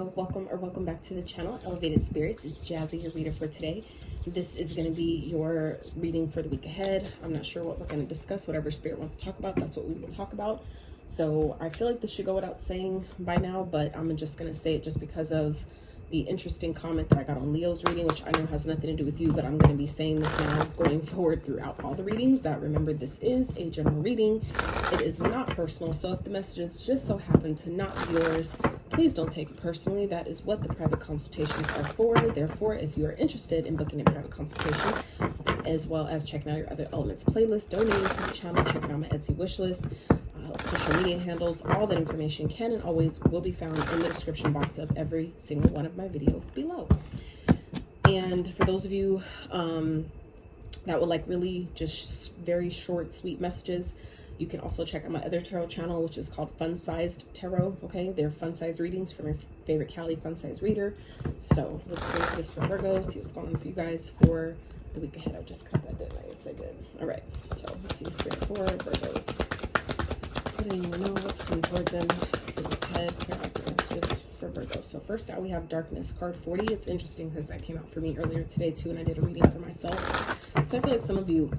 Virgo, welcome back to the channel, Elevated Spirits. It's Jazzy, your reader for today. This is going to be your reading for the week ahead. I'm not sure what we're going to discuss. Whatever Spirit wants to talk about, that's what we will talk about. So I feel like this should go without saying by now, but I'm just going to say it just because of the interesting comment that I got on Leo's reading, which I know has nothing to do with you, but I'm going to be saying this now going forward throughout all the readings, that remember, this is a general reading. It is not personal. So if the messages just so happen to not be yours, please don't take it personally. That is what the private consultations are for. Therefore, if you are interested in booking a private consultation, as well as checking out your other elements playlist, donating to the channel, checking out my Etsy wishlist, social media handles, all that information can and always will be found in the description box of every single one of my videos below. And for those of you that would like really just very short, sweet messages, you can also check out my other tarot channel, which is called Fun Sized Tarot. Okay, they're fun size readings from your favorite Cali fun size reader. So let's go to this for Virgo, see what's going on for you guys for the week ahead. I just cut that, didn't I? Yes, I did. All right, so let's see Spirit for Virgos. I don't even know what's coming towards them for the week ahead. Messages for Virgos. So first out we have Darkness, card 40. It's interesting because that came out for me earlier today too, and I did a reading for myself. So I feel like some of you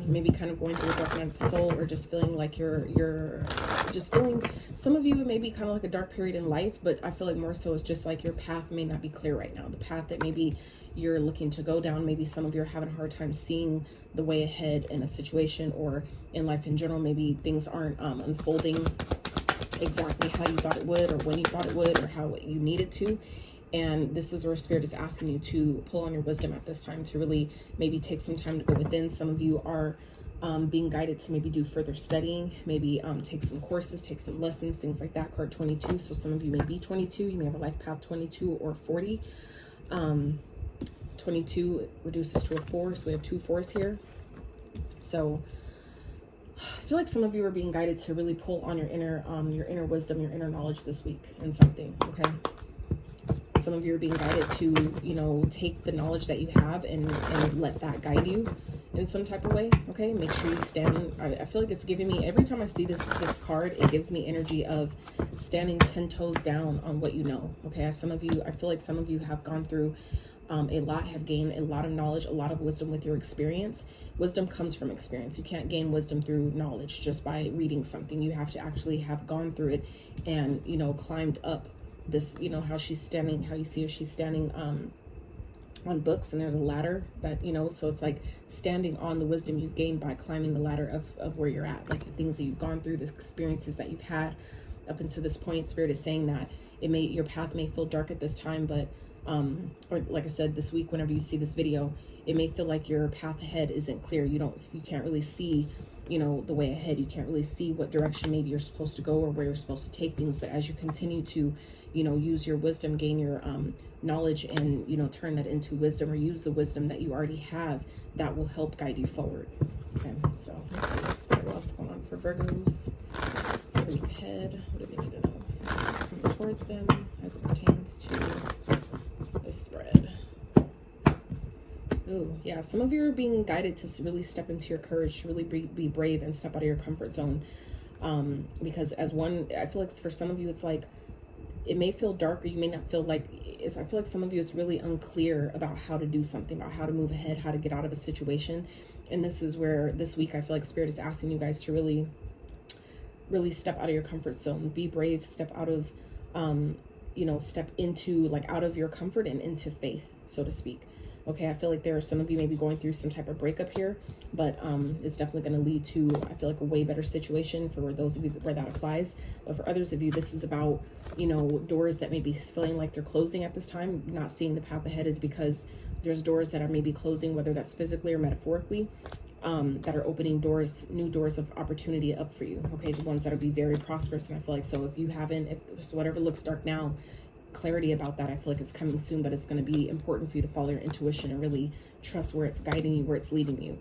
maybe kind of going through a dark night of the soul, or just feeling like you're just feeling, some of you it may be kind of like a dark period in life, but I feel like more so it's just like your path may not be clear right now. The path that maybe you're looking to go down, maybe some of you are having a hard time seeing the way ahead in a situation or in life in general. Maybe things aren't unfolding exactly how you thought it would, or when you thought it would, or how you needed to. And this is where Spirit is asking you to pull on your wisdom at this time, to really maybe take some time to go within. Some of you are being guided to maybe do further studying, maybe take some courses, take some lessons, things like that. Card 22. So some of you may be 22. You may have a life path 22 or 40. 22 reduces to a 4. So we have 2 4s here. So I feel like some of you are being guided to really pull on your inner wisdom, your inner knowledge this week in something. Okay. Some of you are being guided to, you know, take the knowledge that you have and let that guide you in some type of way. Okay, make sure you stand. I feel like it's giving me, every time I see this card, it gives me energy of standing 10 toes down on what you know. Okay, some of you, I feel like some of you have gone through a lot, have gained a lot of knowledge, a lot of wisdom with your experience. Wisdom comes from experience. You can't gain wisdom through knowledge just by reading something. You have to actually have gone through it and, you know, climbed up this, you know, how she's standing, how you see her, she's standing on books, and there's a ladder that, you know, so it's like standing on the wisdom you've gained by climbing the ladder of where you're at, like the things that you've gone through, the experiences that you've had up until this point. Spirit is saying that your path may feel dark at this time, but or like I said, this week, whenever you see this video, it may feel like your path ahead isn't clear. You can't really see, you know, the way ahead. You can't really see what direction maybe you're supposed to go or where you're supposed to take things. But as you continue to, you know, use your wisdom, gain your knowledge, and, you know, turn that into wisdom, or use the wisdom that you already have, that will help guide you forward. Okay, so let's see what else is going on for Virgos for the week ahead. What do they need to know? What's coming towards them as it pertains to this spread. Oh, yeah, some of you are being guided to really step into your courage, to really be brave and step out of your comfort zone. Because I feel like for some of you, it's like, it may feel dark, or you may not feel like, I feel like some of you is really unclear about how to do something, about how to move ahead, how to get out of a situation. And this is where this week, I feel like Spirit is asking you guys to really, really step out of your comfort zone, be brave, step out of, you know, step into, like, out of your comfort and into faith, so to speak. Okay, I feel like there are some of you maybe going through some type of breakup here, but it's definitely going to lead to, I feel like, a way better situation for those of you where that applies. But for others of you, this is about, you know, doors that may be feeling like they're closing at this time. Not seeing the path ahead is because there's doors that are maybe closing, whether that's physically or metaphorically, that are opening doors, new doors of opportunity up for you. Okay, the ones that will be very prosperous. And I feel like, so if you haven't, if whatever looks dark now, clarity about that, I feel like, is coming soon. But it's going to be important for you to follow your intuition and really trust where it's guiding you, where it's leading you,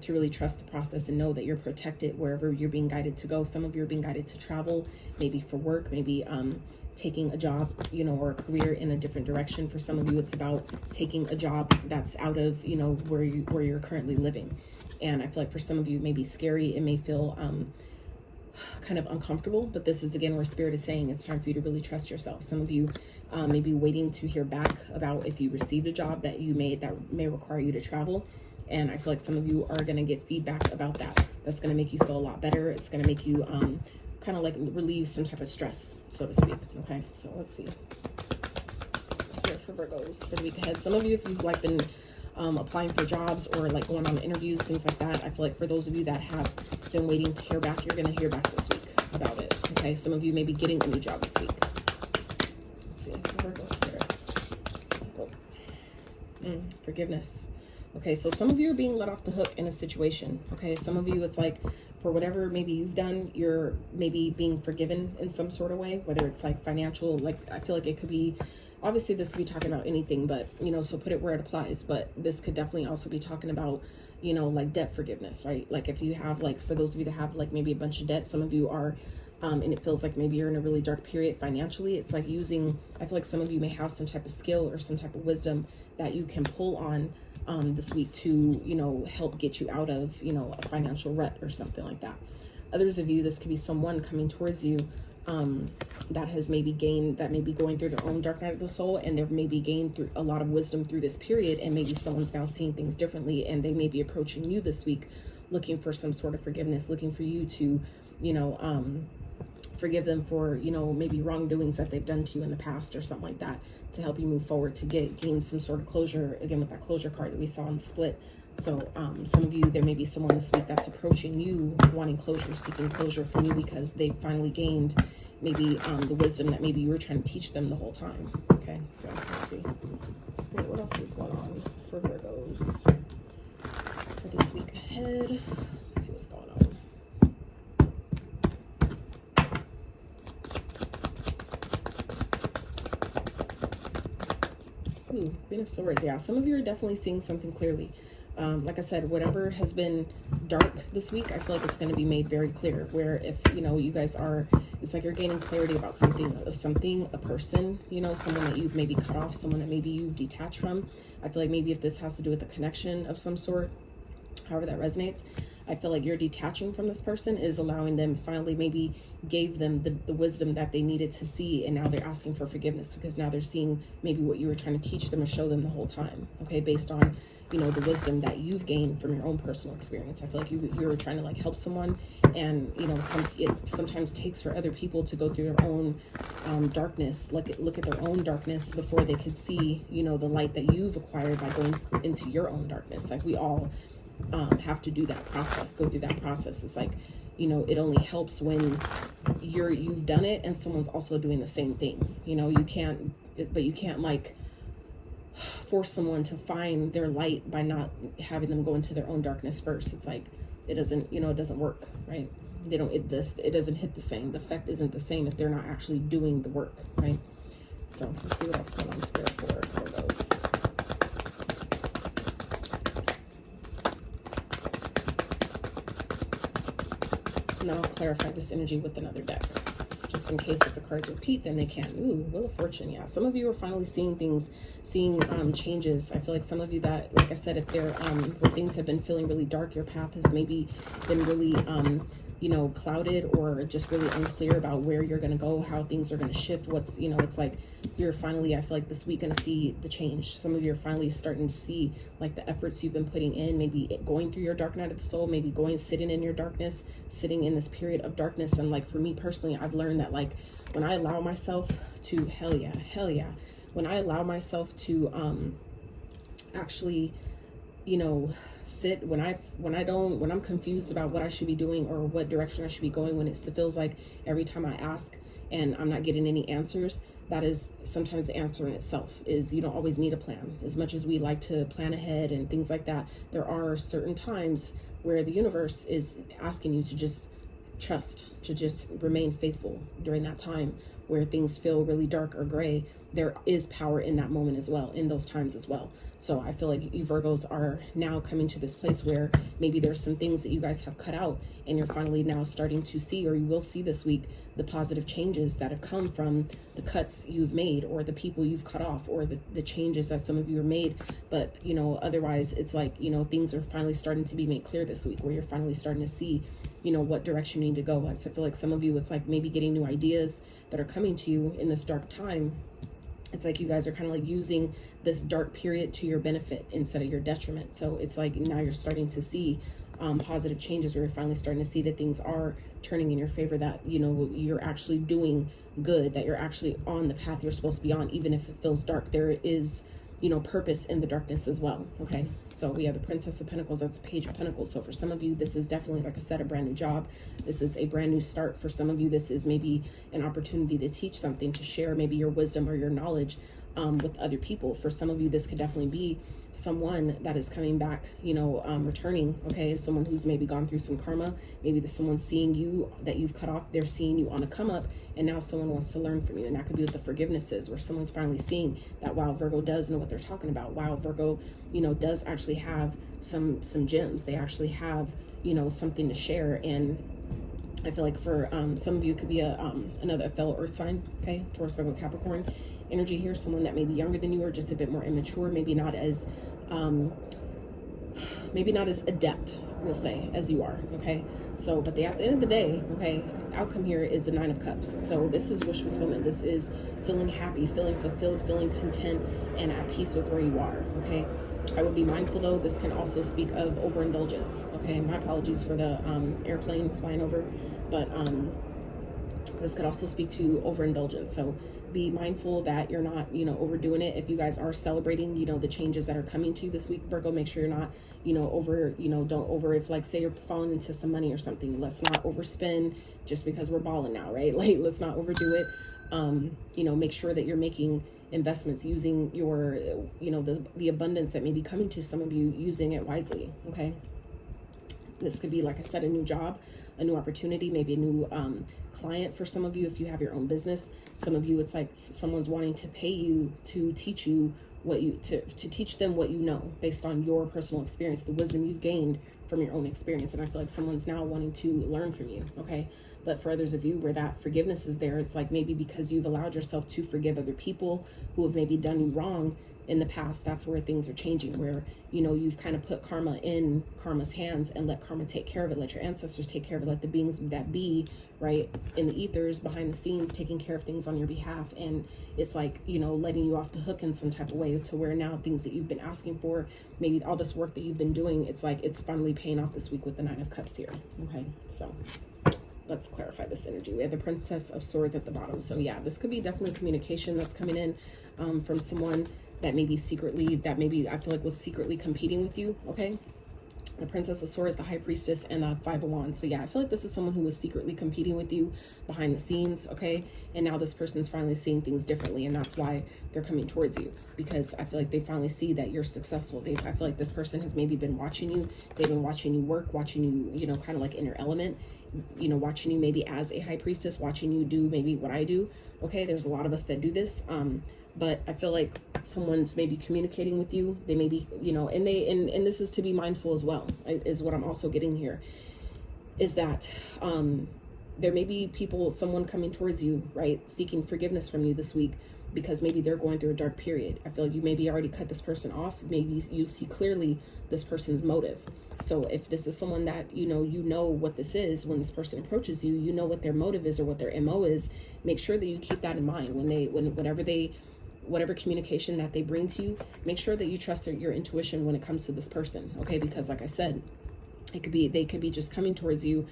to really trust the process and know that you're protected wherever you're being guided to go. Some of you are being guided to travel, maybe for work, maybe taking a job, you know, or a career in a different direction. For some of you, it's about taking a job that's out of, you know, where you're currently living. And I feel like for some of you, it may be scary. It may feel kind of uncomfortable, but this is again where Spirit is saying it's time for you to really trust yourself. Some of you may be waiting to hear back about if you received a job that you made that may require you to travel, and I feel like some of you are going to get feedback about that. That's going to make you feel a lot better. It's going to make you kind of like relieve some type of stress, so to speak. Okay, so let's see. Spirit for Virgos for the week ahead. Some of you, if you've like been applying for jobs or like going on interviews, things like that, I feel like for those of you that have been waiting to hear back, you're going to hear back this week about it. Okay, some of you may be getting a new job this week. Let's see, Virgo Spirit. Oh. Forgiveness. Okay, so some of you are being let off the hook in a situation. Okay, some of you, it's like for whatever maybe you've done, you're maybe being forgiven in some sort of way, whether it's like financial, like I feel like it could be, obviously this could be talking about anything, but you know, so put it where it applies. But this could definitely also be talking about, you know, like debt forgiveness, right? Like if you have, like for those of you that have like maybe a bunch of debt, some of you are and it feels like maybe you're in a really dark period financially. It's like using, I feel like some of you may have some type of skill or some type of wisdom that you can pull on this week to, you know, help get you out of, you know, a financial rut or something like that. Others of you, this could be someone coming towards you that has maybe gained, that may be going through their own dark night of the soul, and they've maybe gained through a lot of wisdom through this period, and maybe someone's now seeing things differently, and they may be approaching you this week looking for some sort of forgiveness, looking for you to, you know, forgive them for, you know, maybe wrongdoings that they've done to you in the past or something like that, to help you move forward, to gain some sort of closure, again with that closure card that we saw in the split. So some of you, there may be someone this week that's approaching you wanting closure, seeking closure from you because they finally gained maybe the wisdom that maybe you were trying to teach them the whole time. Okay, so let's see. Spirit, what else is going on for Virgos for this week ahead? Let's see what's going on. Ooh, Queen of Swords. Yeah, some of you are definitely seeing something clearly. Like I said, whatever has been dark this week, I feel like it's going to be made very clear. Where if, you know, you guys are, it's like you're gaining clarity about something, a person, you know, someone that you've maybe cut off, someone that maybe you've detached from. I feel like maybe if this has to do with a connection of some sort, however that resonates, I feel like you're detaching from this person is allowing them, finally maybe gave them the wisdom that they needed to see, and now they're asking for forgiveness because now they're seeing maybe what you were trying to teach them or show them the whole time, okay, based on, you know, the wisdom that you've gained from your own personal experience. I feel like you're trying to like help someone, and you know, it sometimes takes for other people to go through their own darkness, look at their own darkness before they could see, you know, the light that you've acquired by going into your own darkness. Like we all have to do that process, go through that process. It's like, you know, it only helps when you've done it and someone's also doing the same thing. You know, you can't like force someone to find their light by not having them go into their own darkness first. It's like, it doesn't, you know, it doesn't work, right? It doesn't hit the same. The effect isn't the same if they're not actually doing the work, right? So let's see what else is going on Spirit for those. Now I'll clarify this energy with another deck, just in case if the cards repeat, then they can. Ooh, Wheel of Fortune. Yeah, some of you are finally seeing things, changes. I feel like some of you that, like I said, if they're where things have been feeling really dark, your path has maybe been really you know, clouded or just really unclear about where you're going to go, how things are going to shift, what's, you know, it's like you're finally, I feel like this week going to see the change. Some of you are finally starting to see like the efforts you've been putting in, maybe going through your dark night of the soul, maybe sitting in your darkness, sitting in this period of darkness. And like for me personally, I've learned that like when I allow myself to, hell yeah, when I allow myself to actually, you know, sit when I'm confused about what I should be doing or what direction I should be going, when it feels like every time I ask and I'm not getting any answers, that is sometimes the answer in itself. Is you don't always need a plan. As much as we like to plan ahead and things like that, there are certain times where the universe is asking you to just trust, to just remain faithful during that time where things feel really dark or gray. There is power in that moment as well, in those times as well. So I feel like you Virgos are now coming to this place where maybe there's some things that you guys have cut out, and you're finally now starting to see, or you will see this week, the positive changes that have come from the cuts you've made, or the people you've cut off, or the changes that some of you have made. But, you know, otherwise it's like, you know, things are finally starting to be made clear this week, where you're finally starting to see you know, what direction you need to go. I feel like some of you, it's like maybe getting new ideas that are coming to you in this dark time. It's like you guys are kind of like using this dark period to your benefit instead of your detriment. So it's like now you're starting to see positive changes, where you're finally starting to see that things are turning in your favor, that, you know, you're actually doing good, that you're actually on the path you're supposed to be on. Even if it feels dark, there is, you know, purpose in the darkness as well. Okay, so we have the Princess of Pentacles, that's the Page of Pentacles. So for some of you, this is definitely, like I said, a brand new job. This is a brand new start. For some of you, this is maybe an opportunity to teach something, to share maybe your wisdom or your knowledge with other people. For some of you, this could definitely be someone that is coming back, you know, returning. Okay, someone who's maybe gone through some karma. Maybe someone's seeing you that you've cut off, they're seeing you on a come up, and now someone wants to learn from you. And that could be with the forgivenesses, where someone's finally seeing that, wow, Virgo does know what they're talking about. Wow, Virgo, you know, does actually have some gems. They actually have, you know, something to share. And I feel like for some of you, it could be another fellow earth sign. Okay, Taurus, Virgo, Capricorn energy here. Someone that may be younger than you, or just a bit more immature, maybe not as adept, we'll say, as you are. Okay, so but at the end of the day, okay, outcome here is the Nine of Cups. So this is wish fulfillment. This is feeling happy, feeling fulfilled, feeling content, and at peace with where you are. Okay, I would be mindful though, this can also speak of overindulgence. Okay, my apologies for the airplane flying over, but this could also speak to overindulgence. So be mindful that you're not, you know, overdoing it. If you guys are celebrating, you know, the changes that are coming to you this week, Virgo, make sure you're not, you know, don't over, if like, say you're falling into some money or something, let's not overspend just because we're balling now, right? Like, let's not overdo it. You know, make sure that you're making investments using your, you know, the abundance that may be coming to some of you, using it wisely. Okay. This could be, like I said, a new job, a new opportunity, maybe a new client for some of you if you have your own business. Some of you, it's like someone's wanting to pay you to teach you what you, to teach them what you know based on your personal experience, the wisdom you've gained from your own experience. And I feel like someone's now wanting to learn from you. Okay. But for others of you where that forgiveness is there, it's like maybe because you've allowed yourself to forgive other people who have maybe done you wrong in the past, that's where things are changing, where, you know, you've kind of put karma in karma's hands and let karma take care of it, let your ancestors take care of it, let the beings that be, right, in the ethers behind the scenes taking care of things on your behalf. And it's like, you know, letting you off the hook in some type of way, to where now things that you've been asking for, maybe all this work that you've been doing, it's like it's finally paying off this week with the Nine of Cups here. Okay, so let's clarify this energy. We have the Princess of Swords at the bottom. So yeah, this could be definitely communication that's coming in from someone that maybe secretly, that maybe I feel like was secretly competing with you. Okay, the Princess of Swords, the High Priestess, and the Five of Wands. So yeah, I feel like this is someone who was secretly competing with you behind the scenes. Okay, and now this person's finally seeing things differently, and that's why they're coming towards you, because I feel like they finally see that you're successful. I feel like this person has maybe been watching you. They've been watching you work, watching you, you know, kind of like in your element, you know, watching you maybe as a high priestess, watching you do maybe what I do. Okay, there's a lot of us that do this. But I feel like someone's maybe communicating with you. They may be, you know, and this is to be mindful as well, is what I'm also getting here, is that there may be someone coming towards you, right, seeking forgiveness from you this week, because maybe they're going through a dark period. I feel like you maybe already cut this person off. Maybe you see clearly this person's motive. So if this is someone that, you know what this is, when this person approaches you, you know what their motive is or what their MO is. Make sure that you keep that in mind whatever communication that they bring to you. Make sure that you trust your intuition when it comes to this person. Okay, because like I said, they could be just coming towards you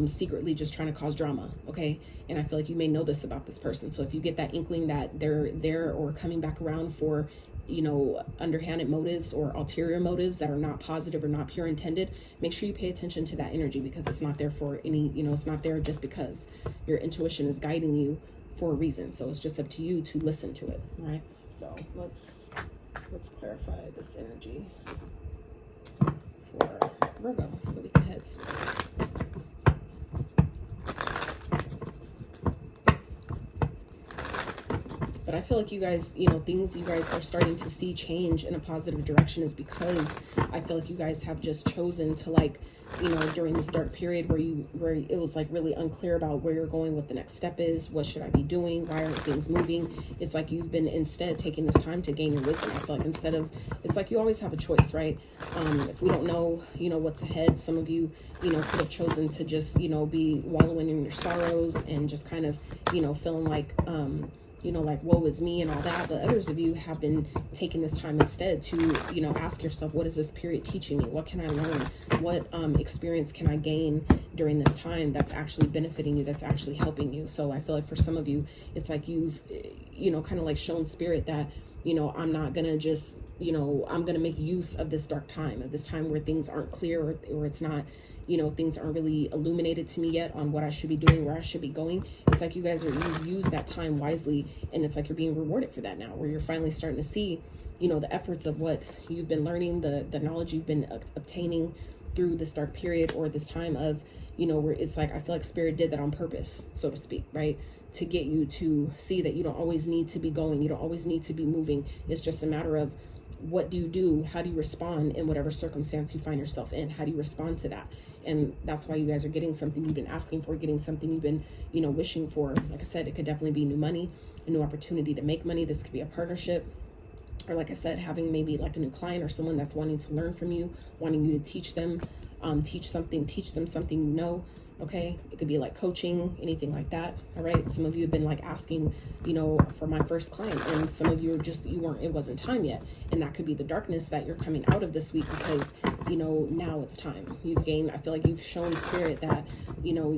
secretly, just trying to cause drama. Okay, and I feel like you may know this about this person. So if you get that inkling that they're there or coming back around for, you know, underhanded motives or ulterior motives that are not positive or not pure intended, make sure you pay attention to that energy, because it's not there for any, you know, it's not there just because. Your intuition is guiding you for a reason. So it's just up to you to listen to it. Right, so let's clarify this energy for Virgo for the week ahead. But I feel like you guys, you know, things you guys are starting to see change in a positive direction is because I feel like you guys have just chosen to, like, you know, during this dark period where it was like really unclear about where you're going, what the next step is, what should I be doing, why aren't things moving? It's like you've been instead taking this time to gain your wisdom. I feel like instead of, it's like you always have a choice, right? If we don't know, you know, what's ahead, some of you, you know, could have chosen to just, you know, be wallowing in your sorrows and just kind of, you know, feeling like, you know, like, woe is me and all that. But others of you have been taking this time instead to, you know, ask yourself, what is this period teaching me? What can I learn? What experience can I gain during this time that's actually benefiting you, that's actually helping you? So I feel like for some of you, it's like you've, you know, kind of like shown spirit that, you know, I'm not going to just, you know, I'm going to make use of this dark time, of this time where things aren't clear, or it's not, you know, things aren't really illuminated to me yet on what I should be doing, where I should be going. It's like you've used that time wisely, and it's like you're being rewarded for that now, where you're finally starting to see, you know, the efforts of what you've been learning, the knowledge you've been obtaining through this dark period, or this time of, you know, where it's like, I feel like spirit did that on purpose, so to speak, right? To get you to see that you don't always need to be going, you don't always need to be moving. It's just a matter of, what do you do? How do you respond in whatever circumstance you find yourself in? How do you respond to that? And that's why you guys are getting something you've been asking for, getting something you've been, you know, wishing for. Like I said, it could definitely be new money, a new opportunity to make money. This could be a partnership, or like I said, having maybe like a new client or someone that's wanting to learn from you, wanting you to teach them, teach them something, you know. Okay, it could be like coaching, anything like that. All right, some of you have been like asking, you know, for my first client, and some of you are just, it wasn't time yet. And that could be the darkness that you're coming out of this week, because, you know, now it's time. You've gained, I feel like you've shown spirit that, you know,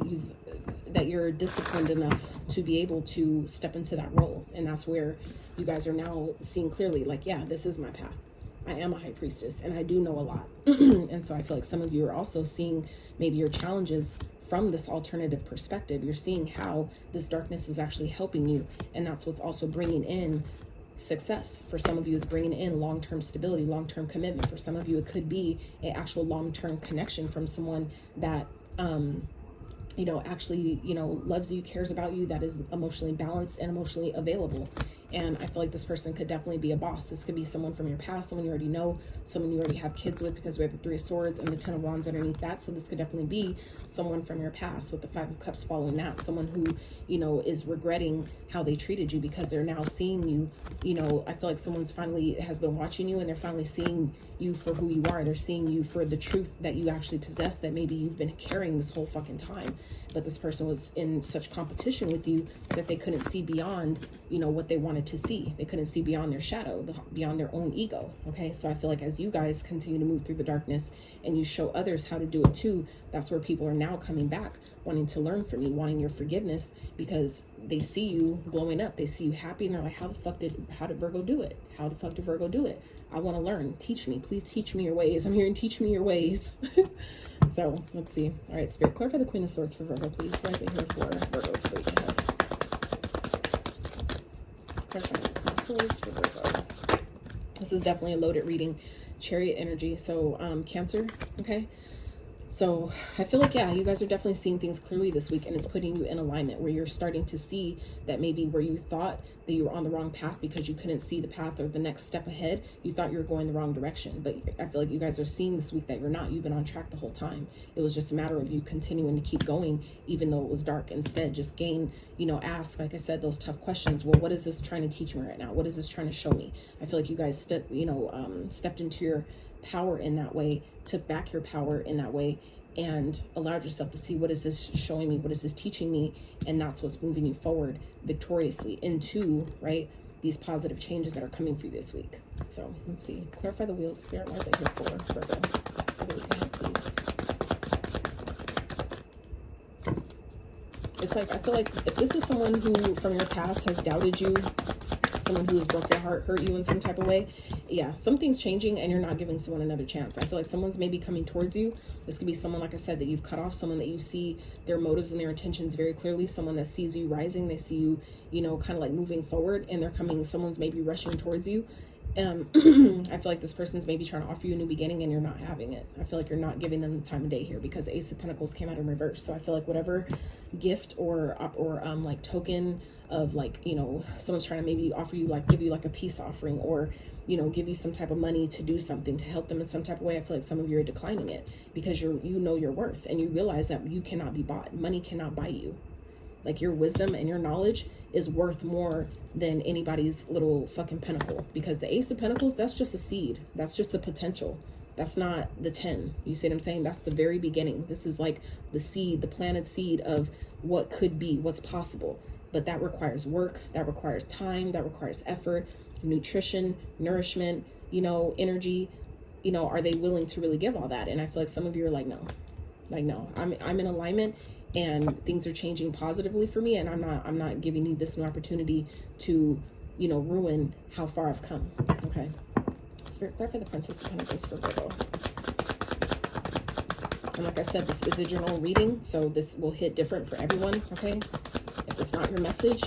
that you're disciplined enough to be able to step into that role. And that's where you guys are now seeing clearly, like, yeah, this is my path. I am a high priestess and I do know a lot. And so I feel like some of you are also seeing maybe your challenges from this alternative perspective. You're seeing how this darkness is actually helping you, and that's what's also bringing in success. For some of you, it's bringing in long-term stability, long-term commitment. For some of you, it could be an actual long-term connection from someone that you know, actually, you know, loves you, cares about you, that is emotionally balanced and emotionally available. And I feel like this person could definitely be a boss. This could be someone from your past, someone you already know, someone you already have kids with, because we have the 3 of Swords and the 10 of Wands underneath that. So this could definitely be someone from your past, with the 5 of Cups following that. Someone who, you know, is regretting how they treated you, because they're now seeing you, you know, I feel like someone's finally has been watching you, and they're finally seeing you for who you are. They're seeing you for the truth that you actually possess, that maybe you've been carrying this whole fucking time. But this person was in such competition with you that they couldn't see beyond, you know, what they wanted to see. They couldn't see beyond their shadow, beyond their own ego. Okay, so I feel like as you guys continue to move through the darkness and you show others how to do it too, that's where people are now coming back, wanting to learn from you, wanting your forgiveness, because they see you glowing up. They see you happy, and they're like, how did Virgo do it? How the fuck did Virgo do it? I want to learn. Teach me. Please teach me your ways. I'm hearing teach me your ways. So let's see. All right, Spirit, clarify the Queen of Swords for Virgo, please. What is it here for Virgo for the week ahead? Clarify the Queen of Swords for Virgo. This is definitely a loaded reading. Chariot energy. So Cancer, okay? So I feel like, yeah, you guys are definitely seeing things clearly this week, and it's putting you in alignment where you're starting to see that maybe where you thought that you were on the wrong path because you couldn't see the path or the next step ahead, you thought you were going the wrong direction. But I feel like you guys are seeing this week that you're not. You've been on track the whole time. It was just a matter of you continuing to keep going, even though it was dark. Instead, just gain, you know, ask, like I said, those tough questions. Well, what is this trying to teach me right now? What is this trying to show me? I feel like you guys stepped into your power in that way, took back your power in that way, and allowed yourself to see, what is this showing me? What is this teaching me? And that's what's moving you forward victoriously into, right, these positive changes that are coming for you this week. So let's see. Clarify the wheel, Spirit. Why is it here for Virgo? For the week ahead, please. It's like, I feel like if this is someone who from your past has doubted you, someone who has broke your heart, hurt you in some type of way, yeah, something's changing and you're not giving someone another chance. I feel like someone's maybe coming towards you. This could be someone, like I said, that you've cut off, someone that you see their motives and their intentions very clearly, someone that sees you rising, they see you, you know, kind of like moving forward, and they're coming, someone's maybe rushing towards you, I feel like this person's maybe trying to offer you a new beginning and you're not having it. I feel like you're not giving them the time of day here because Ace of Pentacles came out in reverse. So I feel like whatever gift or like token of like, you know, someone's trying to maybe offer you, like give you like a peace offering, or, you know, give you some type of money to do something to help them in some type of way. I feel like some of you are declining it because you know your worth, and you realize that you cannot be bought. Money cannot buy you. Like your wisdom and your knowledge is worth more than anybody's little fucking pentacle, because the Ace of Pentacles, that's just a seed. That's just a potential. That's not the 10. You see what I'm saying? That's the very beginning. This is like the seed, the planted seed of what could be, what's possible. But that requires work, that requires time, that requires effort, nutrition, nourishment, you know, energy. You know, are they willing to really give all that? And I feel like some of you are like, no, I'm in alignment and things are changing positively for me, and I'm not giving you this new opportunity to, you know, ruin how far I've come. Okay. Spirit, clarify the Princess of Pentacles for Virgo. And like I said, this is a general reading, so this will hit different for everyone. Okay. If it's not your message,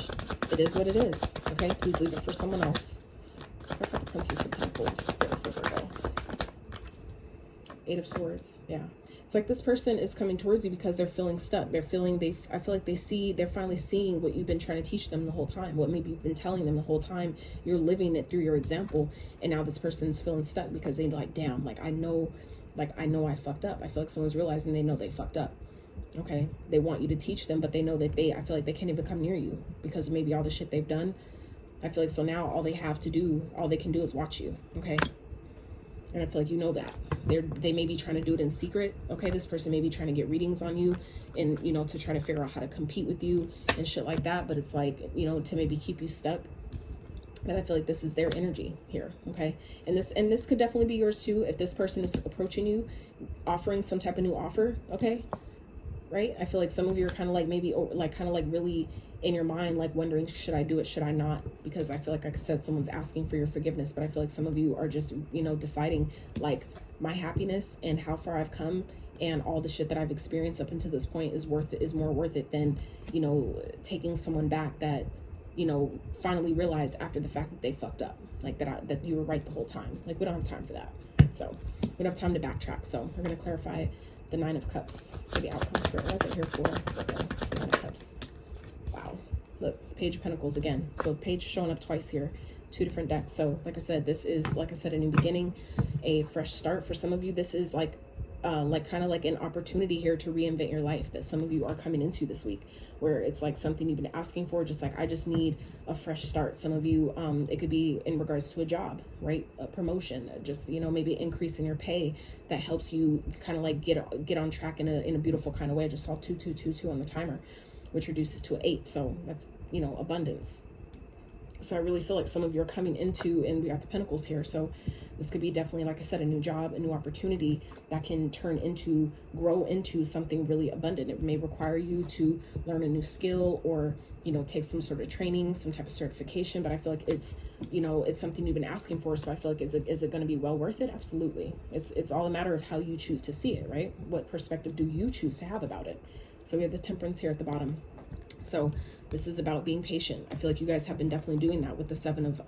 it is what it is. Okay. Please leave it for someone else. Clarify the Princess of Pentacles for Virgo. 8 of Swords. Yeah. It's like this person is coming towards you because they're feeling stuck. I feel like they're finally seeing what you've been trying to teach them the whole time, what maybe you've been telling them the whole time. You're living it through your example, and now this person's feeling stuck because they like, damn, I know I fucked up. I feel like someone's realizing they know they fucked up. Okay. They want you to teach them, but they know that I feel like they can't even come near you because of maybe all the shit they've done. I feel like, so now all they can do is watch you. Okay. And I feel like you know that. They may be trying to do it in secret. Okay, this person may be trying to get readings on you and, you know, to try to figure out how to compete with you and shit like that. But it's like, you know, to maybe keep you stuck. But I feel like this is their energy here. Okay. And this could definitely be yours too. If this person is approaching you, offering some type of new offer. Okay. Right. I feel like some of you are kind of like maybe like kind of like really in your mind, like wondering, should I do it? Should I not? Because I feel like I said, someone's asking for your forgiveness, but I feel like some of you are just, you know, deciding like my happiness and how far I've come and all the shit that I've experienced up until this point is more worth it than, you know, taking someone back that, you know, finally realized after the fact that they fucked up, like that you were right the whole time. Like, we don't have time for that. So we don't have time to backtrack. So we're going to clarify the 9 of Cups for the outcome. Spirit, what is it here for? Okay, it's the 9 of Cups. Wow. Look, Page of Pentacles again. So Page showing up twice here. 2 different decks. So like I said, this is, like I said, a new beginning, a fresh start. For some of you, this is like kind of like an opportunity here to reinvent your life that some of you are coming into this week, where it's like something you've been asking for, just like, I just need a fresh start. Some of you, it could be in regards to a job, right? A promotion, just, you know, maybe increase in your pay that helps you kind of like get on track in a beautiful kind of way. I just saw 2222 on the timer, which reduces to 8. So that's, you know, abundance. So I really feel like some of you are coming into, and we got the Pentacles here. So this could be definitely, like I said, a new job, a new opportunity that can grow into something really abundant. It may require you to learn a new skill or, you know, take some sort of training, some type of certification. But I feel like it's, you know, it's something you've been asking for. So I feel like, is it going to be well worth it? Absolutely. It's all a matter of how you choose to see it, right? What perspective do you choose to have about it? So we have the Temperance here at the bottom. So this is about being patient. I feel like you guys have been definitely doing that with the 7 of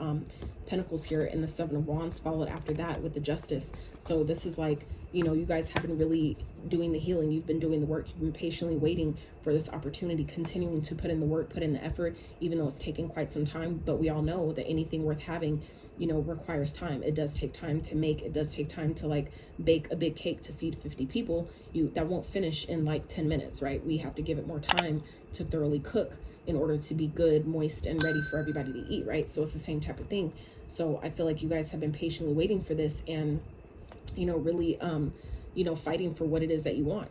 Pentacles here and the 7 of Wands followed after that with the Justice. So this is like, you know, you guys have been really doing the healing. You've been doing the work. You've been patiently waiting for this opportunity, continuing to put in the work, put in the effort, even though it's taken quite some time. But we all know that anything worth having, you know, requires time. It does take time to make. It does take time to like bake a big cake to feed 50 people. That won't finish in like 10 minutes, right? We have to give it more time to thoroughly cook in order to be good, moist, and ready for everybody to eat, right? So it's the same type of thing. So I feel like you guys have been patiently waiting for this and, you know, really, you know, fighting for what it is that you want.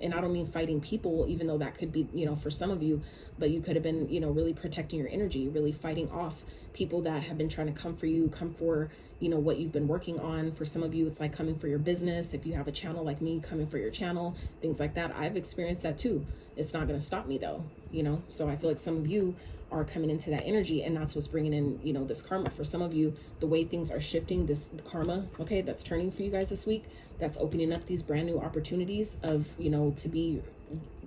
And I don't mean fighting people, even though that could be, you know, for some of you, but you could have been, you know, really protecting your energy, really fighting off people that have been trying to come for you, come for, you know, what you've been working on. For some of you, it's like coming for your business. If you have a channel like me, coming for your channel, things like that. I've experienced that too. It's not going to stop me though, you know? So I feel like some of you are coming into that energy, and that's what's bringing in, you know, this karma. For some of you, the way things are shifting, this karma, okay, that's turning for you guys this week, that's opening up these brand new opportunities of, you know, to be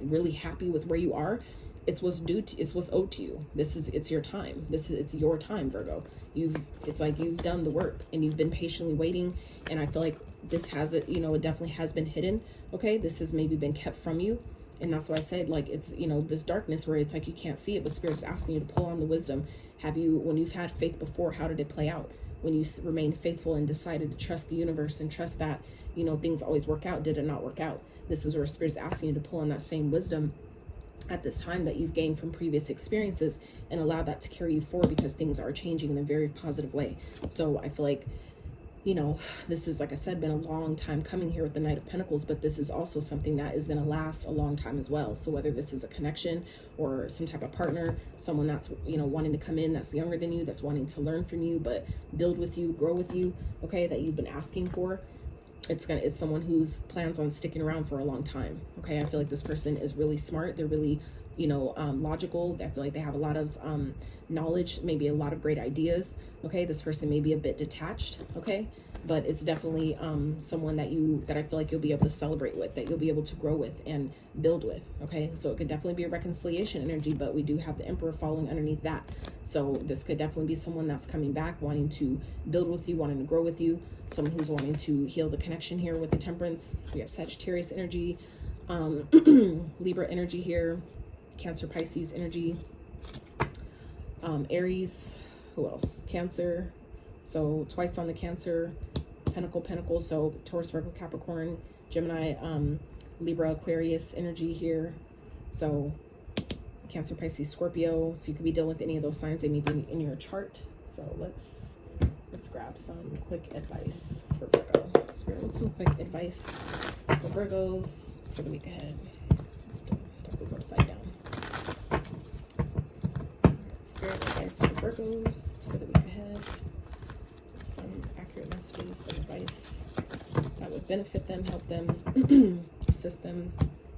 really happy with where you are. it's what's it's what's owed to you. It's your time. It's your time, Virgo. It's like you've done the work and you've been patiently waiting. And I feel like this has it definitely has been hidden. Okay, this has maybe been kept from you. And that's why I said, like, it's, this darkness where it's like you can't see it, but Spirit's asking you to pull on the wisdom. When you've had faith before, how did it play out? When you remained faithful and decided to trust the universe and trust that, things always work out, did it not work out? This is where Spirit's asking you to pull on that same wisdom at this time that you've gained from previous experiences and allow that to carry you forward, because things are changing in a very positive way. So I feel like, this is, like I said, been a long time coming here with the Knight of Pentacles, but this is also something that is going to last a long time as well. So whether this is a connection or some type of partner, someone that's, wanting to come in, that's younger than you, that's wanting to learn from you, but build with you, grow with you, okay, that you've been asking for, it's someone who's plans on sticking around for a long time. Okay, I feel like this person is really smart. They're really, logical. I feel like they have a lot of knowledge, maybe a lot of great ideas. Okay, this person may be a bit detached. Okay, but it's definitely someone that I feel like you'll be able to celebrate with, that you'll be able to grow with and build with. Okay, so it could definitely be a reconciliation energy, but we do have the Emperor following underneath that. So this could definitely be someone that's coming back, wanting to build with you, wanting to grow with you, someone who's wanting to heal the connection here with the Temperance. We have Sagittarius energy, Libra energy here, Cancer, Pisces energy, Aries, who else? Cancer, so twice on the Cancer, Pentacle, so Taurus, Virgo, Capricorn, Gemini, Libra, Aquarius energy here, so Cancer, Pisces, Scorpio. So you could be dealing with any of those signs. They may be in your chart. So let's grab some quick advice for Virgo. Spirit, what's some quick advice for Virgos for the week ahead? Put this upside down. Spirit advice for Virgos for the week ahead. Some accurate messages of advice that would benefit them, help them, assist them,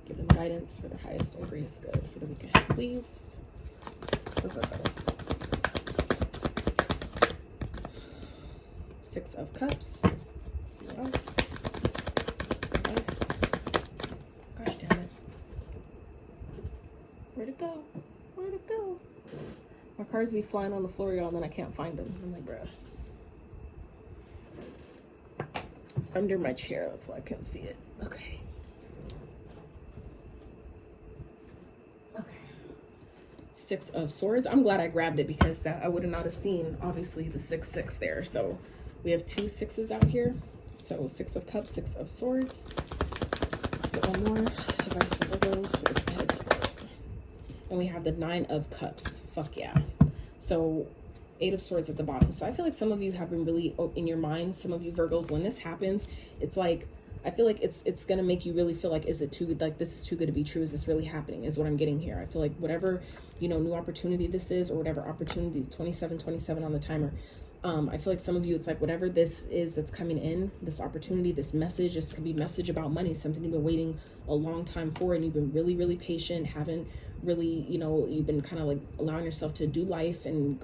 give them guidance for their highest and greatest good for the week ahead, please. For Virgo. Six of Cups. Let's see what else. Advice. Gosh damn it. Where'd it go? Where'd it go? My cards be flying on the floor, y'all, and then I can't find them. I'm like, bruh. Under my chair, that's why I can't see it. Okay. Six of Swords. I'm glad I grabbed it, because that I would have not have seen, obviously, the 6-6 there. So we have 2 6s out here. So 6 of Cups, 6 of Swords. Let's get one more advice for Virgos for the heads. And we have the 9 of Cups. Fuck yeah. So 8 of Swords at the bottom. So I feel like some of you have been really in your mind. Some of you Virgos, when this happens, it's like, I feel like it's going to make you really feel like, is it too, like, this is too good to be true? Is this really happening? Is what I'm getting here. I feel like whatever, new opportunity this is, or whatever opportunity, 27 on the timer. I feel like some of you, it's like whatever this is that's coming in, this opportunity, this message, this could be message about money, something you've been waiting a long time for, and you've been really, really patient, haven't really, you've been kind of like allowing yourself to do life and,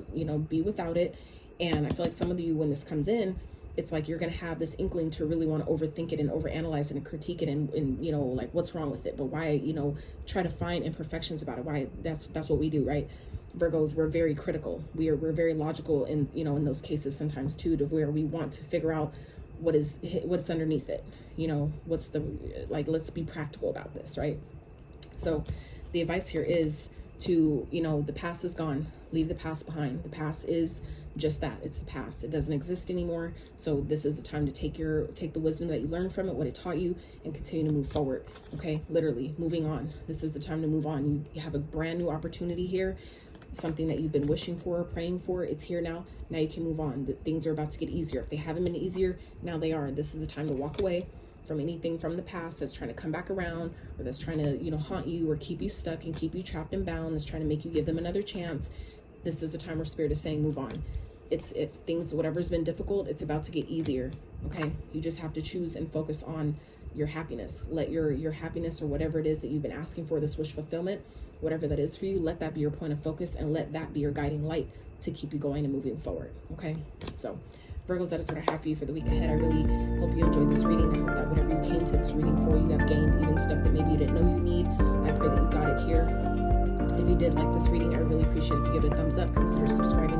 be without it. And I feel like some of you, when this comes in, it's like you're going to have this inkling to really want to overthink it and overanalyze it and critique it and like, what's wrong with it? But why, try to find imperfections about it? Why? That's what we do, right? Virgos, we're very critical. We're very logical in, in those cases sometimes too, to where we want to figure out what's underneath it. What's the, like, let's be practical about this, right? So the advice here is to, the past is gone. Leave the past behind. The past is just that. It's the past. It doesn't exist anymore. So this is the time to take the wisdom that you learned from it, what it taught you, and continue to move forward. Okay, literally moving on. This is the time to move on. You have a brand new opportunity here, something that you've been wishing for, praying for. It's here now. Now you can move on. Things are about to get easier. If they haven't been easier, now they are. This is the time to walk away from anything from the past that's trying to come back around, or that's trying to haunt you or keep you stuck and keep you trapped and bound, that's trying to make you give them another chance. This is the time where Spirit is saying move on. If things, whatever's been difficult, it's about to get easier. Okay, you just have to choose and focus on your happiness. Let your happiness, or whatever it is that you've been asking for, this wish fulfillment, whatever that is for you, let that be your point of focus, and let that be your guiding light to keep you going and moving forward. Okay, so Virgos, that is what I have for you for the week ahead. I really hope you enjoyed this reading. I hope that whatever you came to this reading for, you have gained even stuff that maybe you didn't know you need. I pray that you got it here. If you did like this reading, I really appreciate if you give it a thumbs up. Consider subscribing